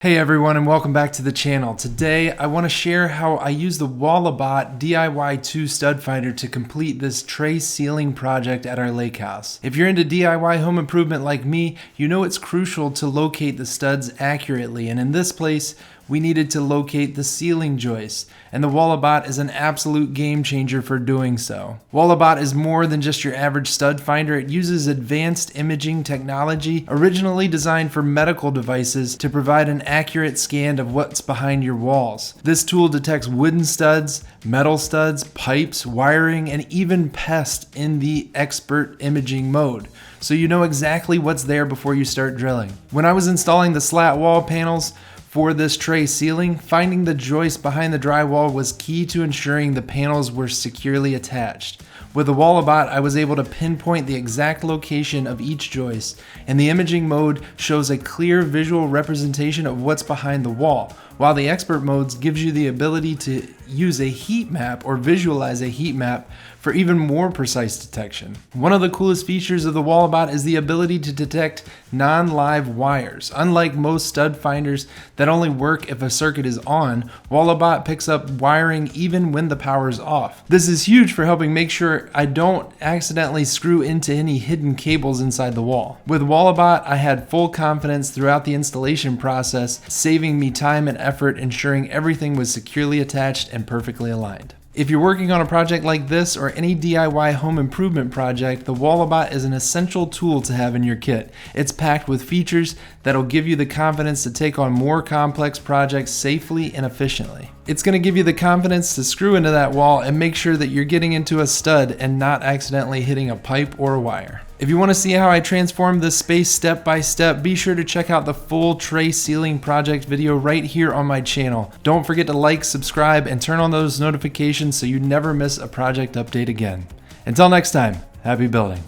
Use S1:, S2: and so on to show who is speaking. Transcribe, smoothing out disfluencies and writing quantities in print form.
S1: Hey everyone, and welcome back to the channel. Today I want to share how I use the Walabot DIY 2 stud finder to complete this tray ceiling project at our lake house. If you're into DIY home improvement like me, you know it's crucial to locate the studs accurately, and in this place we needed to locate the ceiling joists, and the Walabot is an absolute game changer for doing so. Walabot is more than just your average stud finder. It uses advanced imaging technology originally designed for medical devices to provide an accurate scan of what's behind your walls. This tool detects wooden studs, metal studs, pipes, wiring, and even pests in the expert imaging mode, so you know exactly what's there before you start drilling. When I was installing the slat wall panels for this tray ceiling, finding the joist behind the drywall was key to ensuring the panels were securely attached. With the Walabot, I was able to pinpoint the exact location of each joist, and the imaging mode shows a clear visual representation of what's behind the wall, while the expert modes gives you the ability to use a heat map or visualize a heat map for even more precise detection. One of the coolest features of the Walabot is the ability to detect non-live wires. Unlike most stud finders that only work if a circuit is on, Walabot picks up wiring even when the power is off. This is huge for helping make sure I don't accidentally screw into any hidden cables inside the wall. With Walabot, I had full confidence throughout the installation process, saving me time and effort, ensuring everything was securely attached and perfectly aligned. If you're working on a project like this or any DIY home improvement project, the Walabot is an essential tool to have in your kit. It's packed with features that'll give you the confidence to take on more complex projects safely and efficiently. It's going to give you the confidence to screw into that wall and make sure that you're getting into a stud and not accidentally hitting a pipe or a wire. If you want to see how I transform this space step by step, be sure to check out the full tray ceiling project video right here on my channel. Don't forget to like, subscribe, and turn on those notifications so you never miss a project update again. Until next time, happy building.